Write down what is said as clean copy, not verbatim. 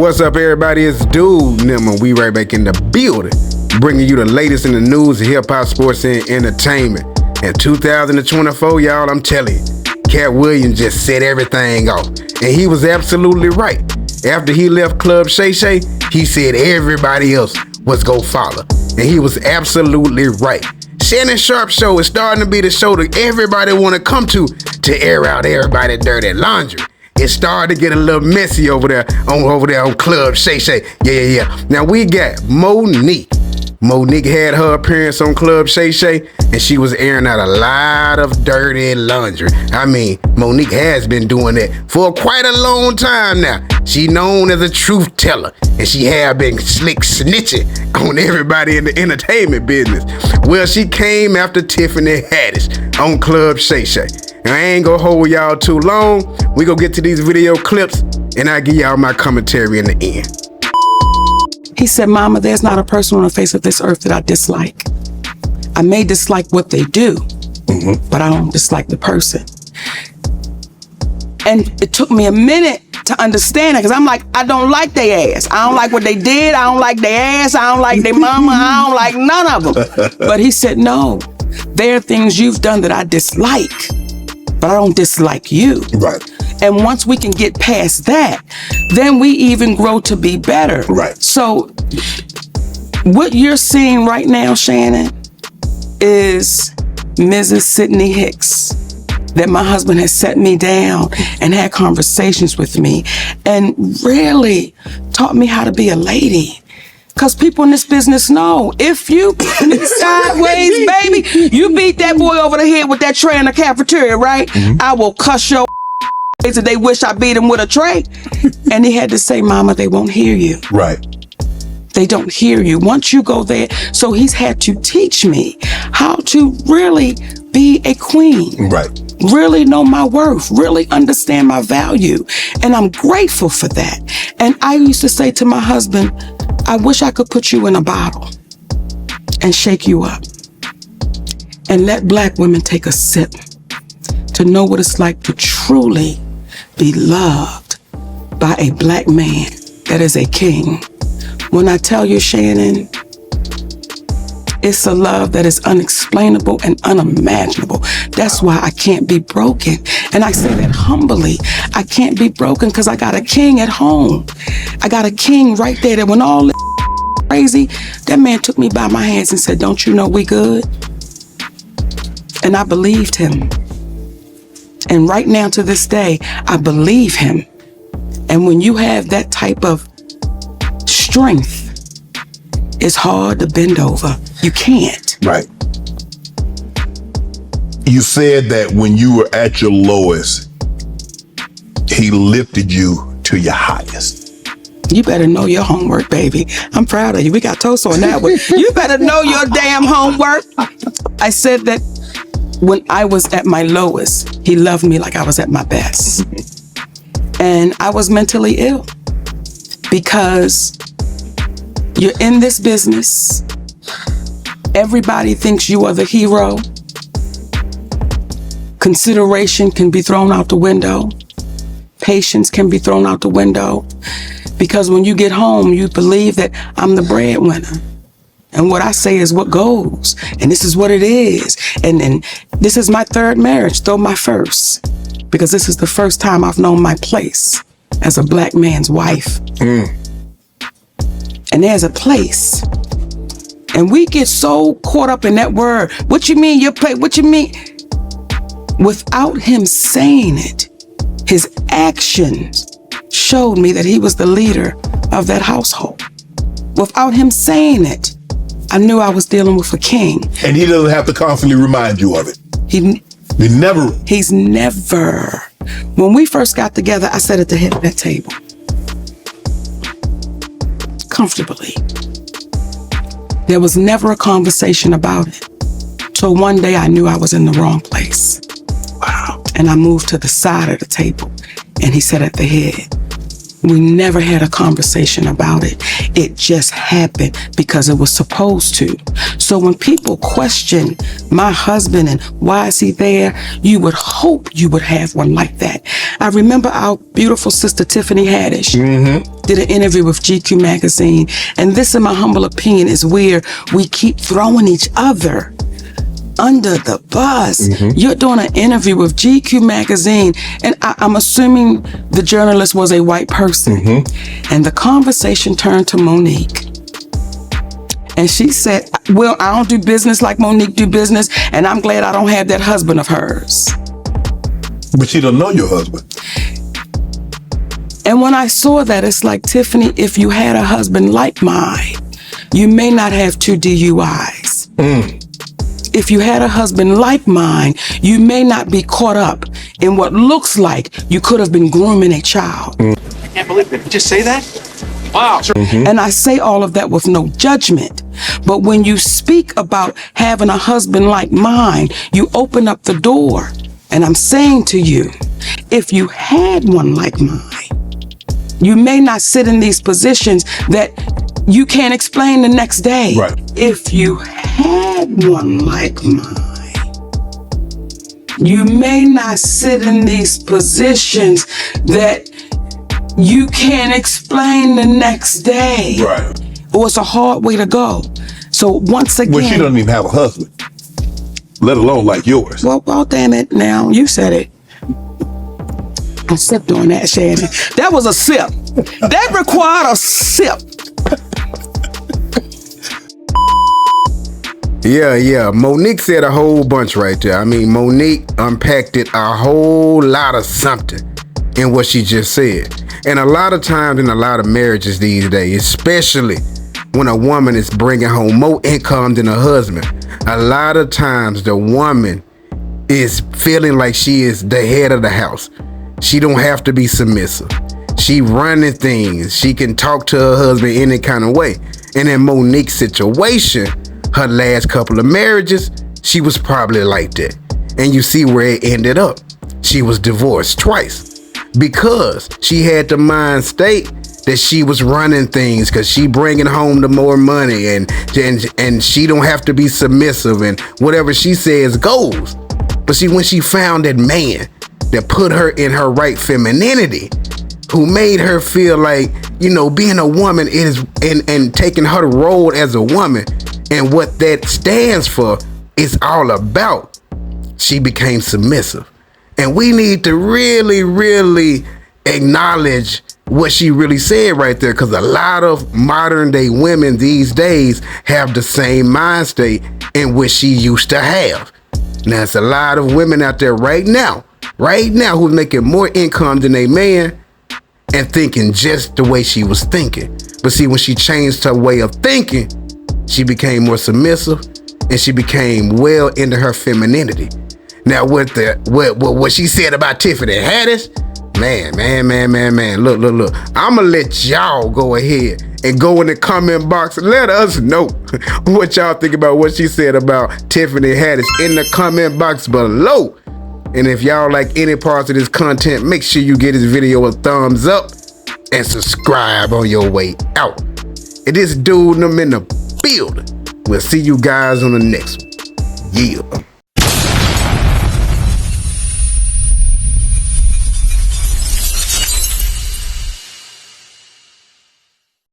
What's up, everybody? It's Dude Nimmer. We right back in the building, bringing you the latest in the news, hip-hop, sports, and entertainment. In 2024, y'all, I'm telling you, Cat Williams just set everything off. And he was absolutely right. After he left Club SHAY, he said everybody else was gonna follow. And he was absolutely right. Shannon Sharpe show is starting to be the show that everybody want to come to air out everybody's dirty laundry. It started to get a little messy over there on Club SHAY. Yeah. Now we got Monique. Monique had her appearance on Club SHAY, and she was airing out a lot of dirty laundry. I mean, Monique has been doing that for quite a long time now. She known as a truth teller, and she have been slick snitching on everybody in the entertainment business. Well, she came after Tiffany Haddish on Club SHAY. Now, I ain't gonna hold y'all too long. We gonna get to these video clips, and I'll give y'all my commentary in the end. He said, Mama, there's not a person on the face of this earth that I dislike. I may dislike what they do, but I don't dislike the person. And it took me a minute to understand it, because I'm like, I don't like their ass. I don't like what they did. I don't like their ass. I don't like their mama. I don't like none of them. But he said, no, there are things you've done that I dislike, but I don't dislike you. Right. And once we can get past that, then we even grow to be better. Right. So what you're seeing right now, Shannon, is Mrs. Sydney Hicks, that my husband has set me down and had conversations with me and really taught me how to be a lady. Because people in this business know, if you sideways, baby, you beat that boy over the head with that tray in the cafeteria, right? I will cuss your and they wish I beat him with a tray. And he had to say, Mama, they won't hear you. Right. They don't hear you. Once you go there, so he's had to teach me how to really be a queen. Right. Really know my worth, really understand my value. And I'm grateful for that. And I used to say to my husband, I wish I could put you in a bottle and shake you up and let Black women take a sip to know what it's like to truly be loved by a Black man that is a king. When I tell you, Shannon, it's a love that is unexplainable and unimaginable. That's why I can't be broken. And I say that humbly. I can't be broken because I got a king at home. I got a king right there that when all this crazy, that man took me by my hands and said, don't you know we good? And I believed him. And right now to this day, I believe him. And when you have that type of strength, it's hard to bend over. You can't. Right. You said that when you were at your lowest, he lifted you to your highest. You better know your homework, baby. I'm proud of you. We got toast on that one. You better know your damn homework. I said that when I was at my lowest, he loved me like I was at my best. And I was mentally ill because you're in this business. Everybody thinks you are the hero. Consideration can be thrown out the window. Patience can be thrown out the window. Because when you get home, you believe that I'm the breadwinner. And what I say is what goes. And this is what it is. And this is my third marriage, though my first. Because this is the first time I've known my place as a Black man's wife. And there's a place. And we get so caught up in that word. What you mean your place? What you mean? Without him saying it, his actions showed me that he was the leader of that household. Without him saying it, I knew I was dealing with a king. And he doesn't have to constantly remind you of it. He's never. When we first got together, I sat at the head of that table. Comfortably. There was never a conversation about it. So one day I knew I was in the wrong place. Wow. And I moved to the side of the table and he sat at the head. We never had a conversation about it. It just happened because it was supposed to. So when people question my husband and why is he there, you would hope you would have one like that. I remember our beautiful sister Tiffany Haddish did an interview with GQ magazine. And this, in my humble opinion, is where we keep throwing each other under the bus. You're doing an interview with GQ magazine, and I'm assuming the journalist was a white person. And the conversation turned to Monique. And she said, well, I don't do business like Monique do business, and I'm glad I don't have that husband of hers. But she don't know your husband. And when I saw that, it's like, Tiffany, if you had a husband like mine, you may not have 2 DUIs. If you had a husband like mine, you may not be caught up in what looks like you could have been grooming a child. I can't believe it. Did you just say that? Wow. And I say all of that with no judgment. But when you speak about having a husband like mine, you open up the door. And I'm saying to you, if you had one like mine, you may not sit in these positions that you can't explain the next day. Right. If you had one like mine, you may not sit in these positions that you can't explain the next day. Right. Or it's a hard way to go. So once again... Well, she doesn't even have a husband, let alone like yours. Well, damn it now. You said it. I sipped on that, Shannon. That was a sip. That required a sip. Yeah. Monique said a whole bunch right there. I mean, Monique unpacked it a whole lot of something in what she just said. And a lot of times in a lot of marriages these days, especially when a woman is bringing home more income than her husband, a lot of times the woman is feeling like she is the head of the house. She don't have to be submissive. She running things. She can talk to her husband any kind of way. And in Monique's situation, her last couple of marriages, she was probably like that. And you see where it ended up. She was divorced twice because she had the mind state that she was running things because she bringing home the more money and she don't have to be submissive and whatever she says goes. But see, when she found that man that put her in her right femininity, who made her feel like, being a woman is and taking her role as a woman and what that stands for is all about, she became submissive. And we need to really, really acknowledge what she really said right there, because a lot of modern day women these days have the same mind state in which she used to have. Now, there's a lot of women out there right now who's making more income than a man and thinking just the way she was thinking. But see, when she changed her way of thinking, she became more submissive and she became well into her femininity. Now, what she said about Tiffany Haddish, man, look. I'ma let y'all go ahead and go in the comment box and let us know what y'all think about what she said about Tiffany Haddish in the comment box below. And if y'all like any parts of this content, make sure you give this video a thumbs up and subscribe on your way out. And this dude, I'm in the building. We'll see you guys on the next one. Yeah.